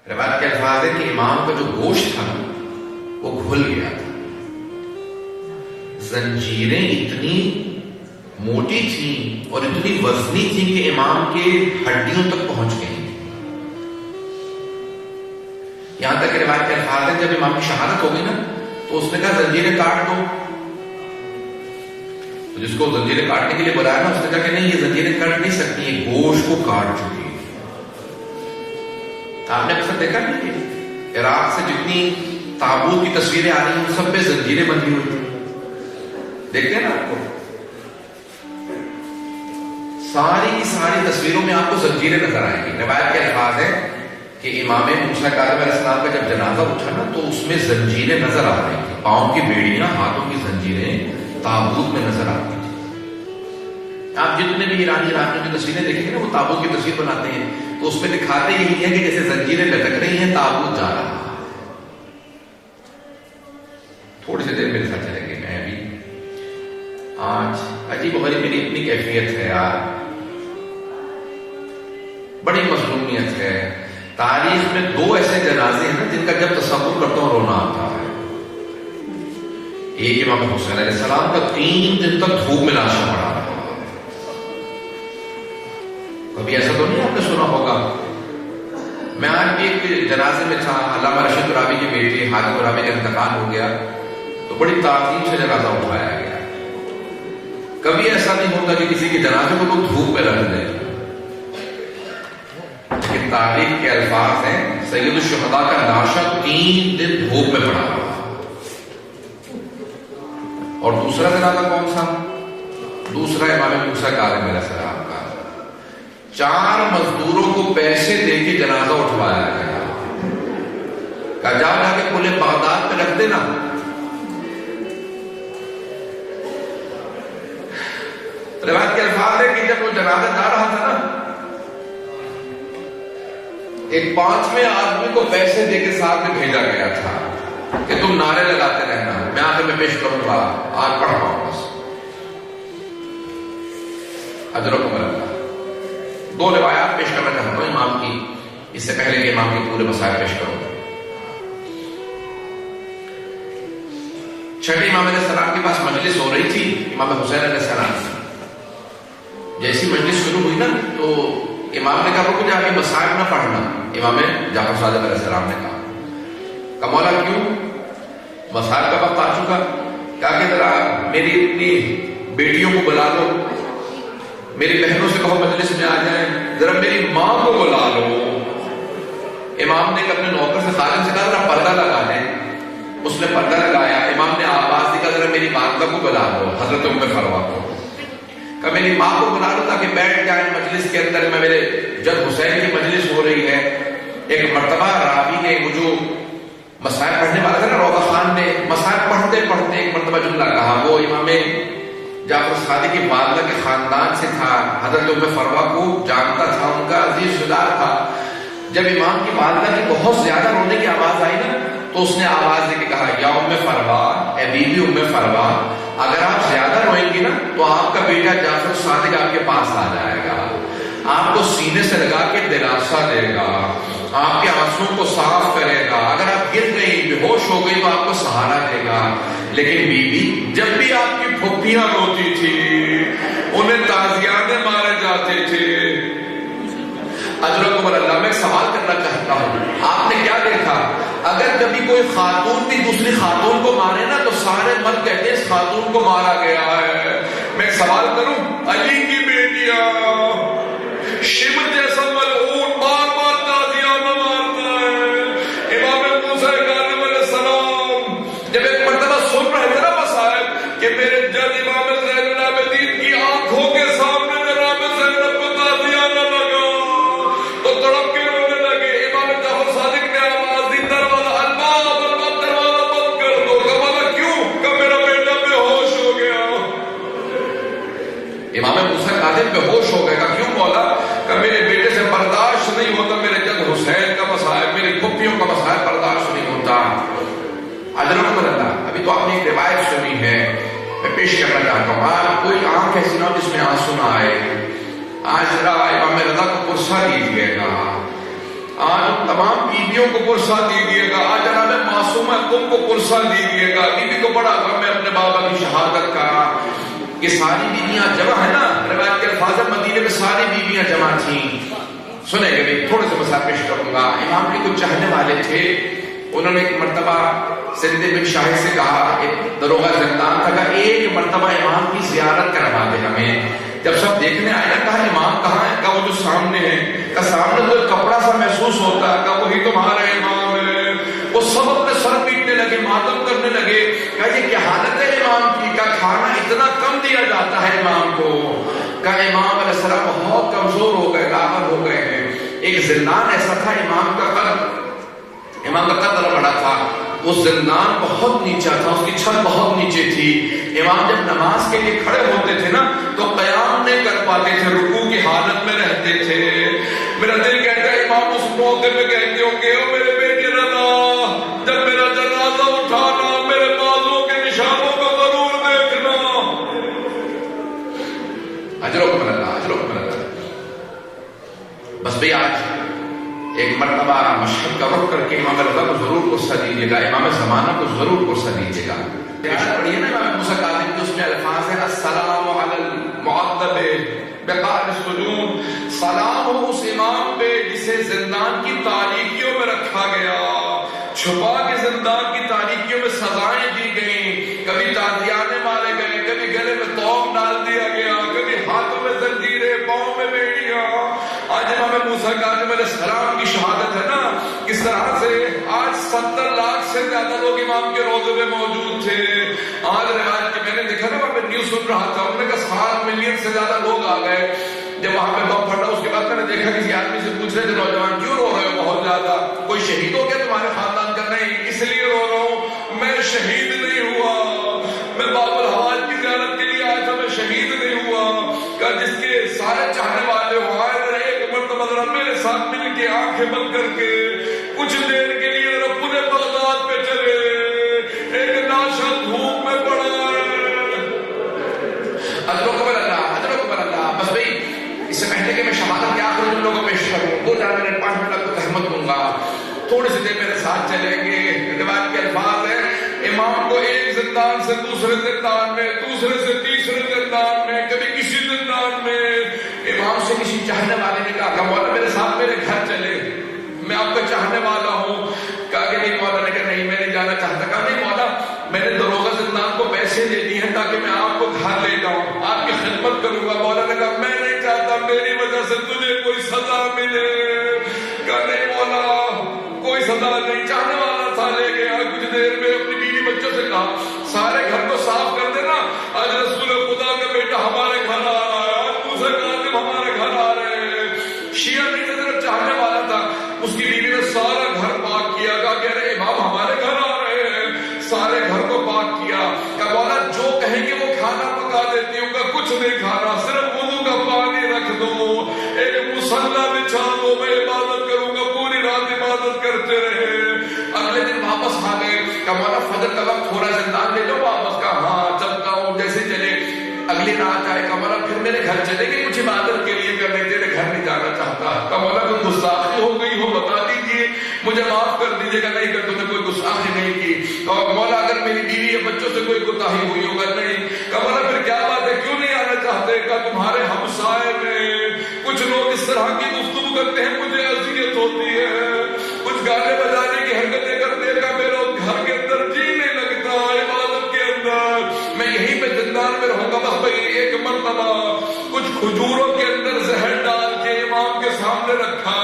روایت کے الفاظ ہے کہ امام کا جو گوشت تھا وہ گھل گیا تھا، زنجیریں اتنی موٹی تھیں اور اتنی وزنی تھیں کہ امام کے ہڈیوں تک پہنچ گئی. یہاں تک کہ روایت کے الفاظ ہے جب امام کی شہادت ہو گئی نا تو اس نے کہا زنجیریں کاٹ دو. جس کو زنجیریں کاٹنے کے لیے بلایا نا اس نے کہا کہ نہیں، یہ زنجیریں کاٹ نہیں سکتی، یہ گوشت کو کاٹ چکی ہے. آپ نے اکثر دیکھا نہیں کہ عراق سے جتنی تابوت کی تصویریں آ رہی ہیں سب پہ زنجیریں بندھی ہوئی ہیں، دیکھتے ہیں نا آپ کو ساری کی ساری تصویروں میں آپ کو زنجیریں نظر آئیں گی. روایت کے الفاظ ہے کہ امام موسیٰ کاظم علیہ السلام کا جب جنازہ اٹھا نا تو اس میں زنجیریں نظر آ رہی تھیں، پاؤں کی بیڑیاں، ہاتھوں کی زنجیریں تابوت میں نظر آتی تھی. آپ جتنے بھی ایرانی علاقوں کی تصویریں دیکھیں گے نا وہ تابوت کی تصویر بناتے ہیں تو اس میں دکھاتے یہی ہے کہ جیسے زنجیریں لٹک رہی ہیں، تابوت جا رہا ہے. تھوڑی سی دیر میرے ساتھ چلیں گے. میں ابھی آج عجیب و غریب میری اپنی کیفیت ہے یار، بڑی مظلومیت ہے. تاریخ میں دو ایسے جنازے ہیں جن کا جب تصور کرتا ہوں رونا آتا ہے. ایک امام حسین علیہ السلام کا 3 دن تک دھوپ میں لاشیں پڑا رہا. کبھی ایسا تو نہیں آپ نے سنا ہوگا. میں آج بھی ایک جنازے میں تھا، علامہ رشید رابی کے بیٹے حاجی رابی کا انتقال ہو گیا تو بڑی تعظیم سے جنازہ اٹھایا گیا. کبھی ایسا نہیں ہوتا کہ کسی کے جنازے کو لوگ دھوپ میں رکھ دیں. لیکن تاریخ کے الفاظ ہیں سید الشہداء کا لاشا 3 دن دھوپ میں پڑا رہا. اور دوسرا جنازہ کون سا؟ دوسرا امام موسیٰ کاظم علیہ السلام کا. 4 مزدوروں کو پیسے دے کے جنازہ اٹھوایا گیا. کہا جا کے پورے بغداد پہ رکھ دینا. روایت کے الفاظ ہے کہ جب وہ جنازہ جا رہا تھا نا ایک 5ویں آدمی کو پیسے دے کے ساتھ میں بھیجا گیا تھا کہ تم نعرے لگاتے رہنا، میں آ کے میں پیش کروں گا، آج پڑھ پاؤں بس. اجرکم اللہ. 2 روایات پیش کرنا چاہتا ہوں امام کی، اس سے پہلے کہ امام کے پورے مسائل پیش کروں. چھٹے امام علیہ السلام کے پاس مجلس ہو رہی تھی امام حسین علیہ السلام کی. جیسی مجلس شروع ہوئی نا تو امام نے کہا کہ ابھی مسائل نہ پڑھنا. امام جعفر صادق علیہ السلام نے کہا مولا کیوں؟ مسائل کا وقت آ چکا. کہا کہ ذرا میری اپنی بیٹیوں کو بلا لو، میری بہنوں سے کہو مجلس میں آ جائیں، ذرا میری ماں کو بلا لو. امام نے اپنے نوکر سے خادم سے کہا ذرا پردہ لگا دیں. اس نے پردہ لگایا. امام نے آواز دی کہا ذرا میری والدہ کو بلا لو، حضرت ام فروا کو. کہ میری ماں کو بلا لو تاکہ بیٹھ جائیں مجلس کے اندر. میں میرے جد حسین کی مجلس ہو رہی ہے. ایک مرتبہ راوی نے وہ جو مسائل پڑھنے والا تھا نا روضہ خان نے مسائل پڑھتے پڑھتے ایک مرتبہ جملہ کہا. وہ امام جعفر صادق کی والدہ کے خاندان سے تھا، حضرت ام فروا کو جانتا تھا، ان کا عزیز رشتےدار تھا. جب امام کی والدہ کی بہت زیادہ رونے کی آواز آئی نا تو اس نے آواز دے کے کہا یا ام فروا، اے بیوی ام فروا، اگر آپ زیادہ روئیں گی نا تو آپ کا بیٹا جعفر صادق آپ کے پاس آ جائے گا، آپ کو سینے سے لگا کے دلاسا دے گا، آپ کے آنسوں کو صاف کرے گا. اگر آپ گر گئی، بے ہوش ہو گئی تو آپ کو سہارا دے گا. لیکن بیوی جب بھی آپ کی پھپھیاں روتی تھی انہیں تازیانے مارے جاتے تھے. اجرکم اللہ. میں ایک سوال کرنا چاہتا ہوں، آپ نے کیا دیکھا؟ اگر کبھی کوئی خاتون بھی دوسری خاتون کو مارے نا تو سارے مرد کہتے ہیں اس خاتون کو مارا گیا ہے. میں ایک سوال کروں، علی کی بیٹیاں شمر جیسا ملعون بار بار تازیانہ مارتا ہے. امام موسیٰ کاظم علیہ السلام جب ایک مرتبہ سن رہے تھے نا مسائل کہ میرے جد امام زین العابدین کی آنکھوں کے سامنے جناب زینب کو تازیانہ لگا تو تڑپ کے رونے لگے. امام جعفر صادق نے آواز دی دروازہ الباب دروازہ بند کر دو. کہا کیوں؟ کہ میرا بیٹا بے ہوش ہو گیا. امام موسیٰ کاظم بے ہوش ہو گئے. کیوں مولا؟ کہ میرے بیٹے سے برداشت نہیں ہوتا، میرے جد حسین کا مسائل، میری پھپھیوں کا مسائل برداشت نہیں ہوتا. اجرکم اللہ. ابھی تو آپ نے ایک روایت سنی ہے، میں پیش کرنا چاہتا ہوں. آج کوئی آنکھ ایسی نہ ہو جس میں آنسو نہ آئے. آج ذرا امام رضا کو پرسہ دیجیے گا. آج تمام بیویوں کو پرسہ دیجیے گا، آج جناب معصومہ تم کو پرسہ دیجیے گا. بیوی کو بڑا غم ہے اپنے بابا کی شہادت کا. یہ ساری بیویاں جمع ہے نا، روایت کے الفاظ مدینے میں ساری بیویاں جمع تھیں. سنیں گے بھی تھوڑے سے مسائل پیش کروں گا. امام کے کچھ چاہنے والے تھے، انہوں نے ایک مرتبہ سید بن شاہد سے کہا، ایک دروغہ زندان تھا، کہ ایک مرتبہ امام کی زیارت کروا دے ہمیں. جب سب دیکھنے آئے نا، کہا امام کہاں ہے؟ کہا وہ جو سامنے ہے. کہا سامنے تو ایک کپڑا سا محسوس ہوتا ہے. کہا وہی تمہارے امام ہے. وہ سب اپنے سر پیٹنے لگے، ماتم کرنے لگے. کہا یہ کیا حالت ہے امام کی؟ کہا کھانا اتنا کم دیا جاتا ہے امام کو. کہا امام علیہ السلام بہت کمزور ہو گئے، لاغر ہو گئے ہیں. ایک زندان ایسا تھا، امام کا قدر بڑا تھا. وہ زندان بہت نیچا تھا، اس کی چھت بہت نیچے تھی. امام جب نماز کے لیے کھڑے ہوتے تھے نا تو قیام نہیں کر پاتے تھے، رکوع کی حالت میں رہتے تھے. میرا دل کہتا ہے امام اس موقع میں کہتے ہوں گے، او میرے بیٹے رضا، جب میرا جنازہ اٹھانا میرے بازوں کے نشانوں کو ضرور دیکھنا. اجرکم اللہ، اجرکم اللہ. بس بھئی آج ایک مرتبہ مشہد کا رخ کر کے امام رضا کو ضرور غصہ دیجیے گا، امام زمانہ کو ضرور غصہ دیجیے گا. پڑھیے نا امام موسیٰ کاظم کے، اس میں الفاظ ہیں السلام علی المعذب بقعر السجون. سلام ہو اس امام پہ جسے زندان کی تاریکیوں میں رکھا گیا، چھپا کے زندان کی تاریکیوں میں سزائیں دی گئیں. کبھی تازیانے مارے گئے، کبھی گلے میں توق ڈال دیا گیا، کبھی ہاتھوں میں زنجیریں، پاؤں میں بیڑیاں. آج امام موسیٰ کاظم علیہ السلام کی شہادت ہے نا، کس طرح سے آج 70 لاکھ سے زیادہ لوگ امام کے روضے میں موجود تھے. آج روایت کی میں نے دیکھا نا، میں نیوز سن رہا تھا، انہوں نے کہا 7 ملین سے زیادہ لوگ آ گئے. جب وہاں پہ بم پھٹا اس کے بعد میں نے دیکھا کسی آدمی سے پوچھ رہے تھے نوجوان، کیوں رو رہے ہو بہت زیادہ؟ کوئی شہید ہو گیا تمہارے خاندان کا؟ نہیں، اس لیے رو رہا ہوں میں شہید نہیں ہوا، میں باب الحوال کی زیارت کے لیے آیا تھا، میں شہید نہیں ہوا. کہ جس کے سارے چاہنے والے ہو آئے ذرا ایک مرتبہ ذرا میرے ساتھ مل کے آنکھیں بند کر کے کچھ دیر کے لیے ذرا پورے بغداد پہ چلے. ایک ناشا دھوپ میں پڑا ہے. اجرکم اللہ، اجرکم اللہ. بس بھئی اس سے پہلے کہ میں شہادت کے آخر جن لوگوں پیش کروں، 2-4 منٹ 5 منٹ کو تحمت دوں گا، تھوڑی سی دیر میرے ساتھ چلیں گے. روایت کے الفاظ ہیں، امام کو ایک زندان سے دوسرے زندان میں، دوسرے سے تیسرے زندان میں، کبھی کسی زندان میں. امام سے کسی چاہنے والے نے کہا کہ مولا میرے ساتھ میرے گھر چلے، میں آپ کا چاہنے والا ہوں. کہا کہ نہیں. مولا نے کہا نہیں میں نہیں جانا چاہتا. کہا نہیں مولا، میں نے دروغہ زندان کو پیسے دے دیے ہیں تاکہ میں آپ کو گھر لے جاؤں، آپ کی خدمت کروں گا. مولا نے کہا میں نہیں چاہتا میری وجہ سے تجھے کوئی سزا ملے. کہا نہیں مولا کوئی سزا نہیں. چاہنے والا تھا، لے گیا. کچھ دیر میں اپنی بیوی بچوں سے کہا سارے گھر کو صاف کر دینا، آج رسول خدا کا بیٹا ہمارے گھر آ رہا ہے، آج موسیٰ کاظم ہمارے گھر آ رہے ہیں. شیعہ کی طرف چاہنے والا تھا، اس کی بیوی نے سارا گھر پاک کیا. کہا کہ ارے امام ہمارے گھر آ رہے ہیں، سارے گھر کو پاک کیا. کہ مولا جو کہیں گے وہ کھانا پکا دیتی ہوں. کہ کچھ نہیں کھانا، صرف وضو کا پانی رکھ دو، ایک مصلی بچھا دو، میں عبادت کروں گا. پوری رات عبادت کرتے رہے. اگلے دن واپس آ گئے. کہ مولا فجر کا وقت ہو رہا ہے، زندان لے جاؤ واپس. کا ہاں چلتا ہوں. جیسے چلے اگلی رات آئے. کہ مولا پھر میرے گھر چلے گئے کچھ عبادت کے لیے، کرنے تیرے گھر نہیں جانا چاہتا. کہ مولا کوئی گستاخی ہو گئی ہو بتا دیجیے، مجھے معاف کر دیجیے. گا نہیں کر، تم نے کوئی گستاخی نہیں کی. اور مولا اگر میری بیوی یا بچوں سے کوئی کوتاہی ہوئی ہوگا نہیں. کہ مولا پھر کیا بات ہے، کیوں نہیں آنا چاہتے؟ کہ تمہارے ہمسائے میں کچھ لوگ اس طرح کی گفتگو کرتے ہیں، مجھے اذیت ہوتی ہے. کچھ گانے بجانے کی حرکتیں کرتے ہیں. کہ میرا گھر کے اندر جی نہیں لگتا عبادت کے اندر، میں یہیں پہ زندان میں رہوں گا. بس بھئی ایک مرتبہ کچھ کھجوروں کے اندر زہر ڈال کے امام کے سامنے رکھا.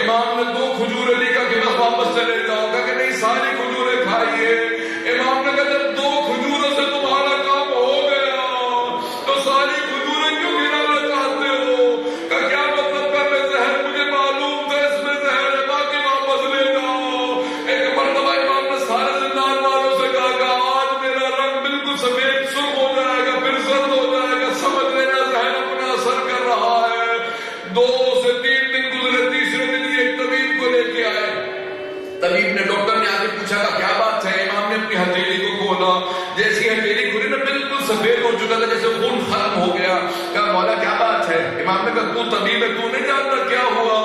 امام نے 2 کھجوریں لی. کہا کہ بس واپس چلے جاؤ. کہا کہ نہیں ساری کھجوریں کھائیے. امام نے کہا جب 2 کھجوروں سے تمہارا کام ہو گیا تو ساری کھجوریں کیوں گرانا چاہتے ہو؟ کہ کیا مطلب؟ کا میں زہر مجھے معلوم تھا اس میں زہر ہے، باقی واپس لے جاؤ. ایک مرتبہ امام نے سارے زندان والوں سے کہا کہ آج میرا رنگ بالکل سفید سرخ ہو جائے گا، پھر زرد ہو جائے گا، سمجھ لینا زہر اپنا اثر کر رہا ہے. 2 سے 3 دن گزرے. تیسرے دن یہ ایک طبیب کو لے کے آئے. طبیب نے، ڈاکٹر نے آگے پوچھا کہ کیا بات ہے؟ امام نے اپنی ہتھیلی کو کھولا. جیسی ہتھیلی کھلی نا بالکل سفید ہو چکا تھا، جیسے خون ختم ہو گیا. کہا مولا کیا بات ہے؟ امام نے کہا تو طبیب ہے، تو نہیں جانتا کیا ہوا؟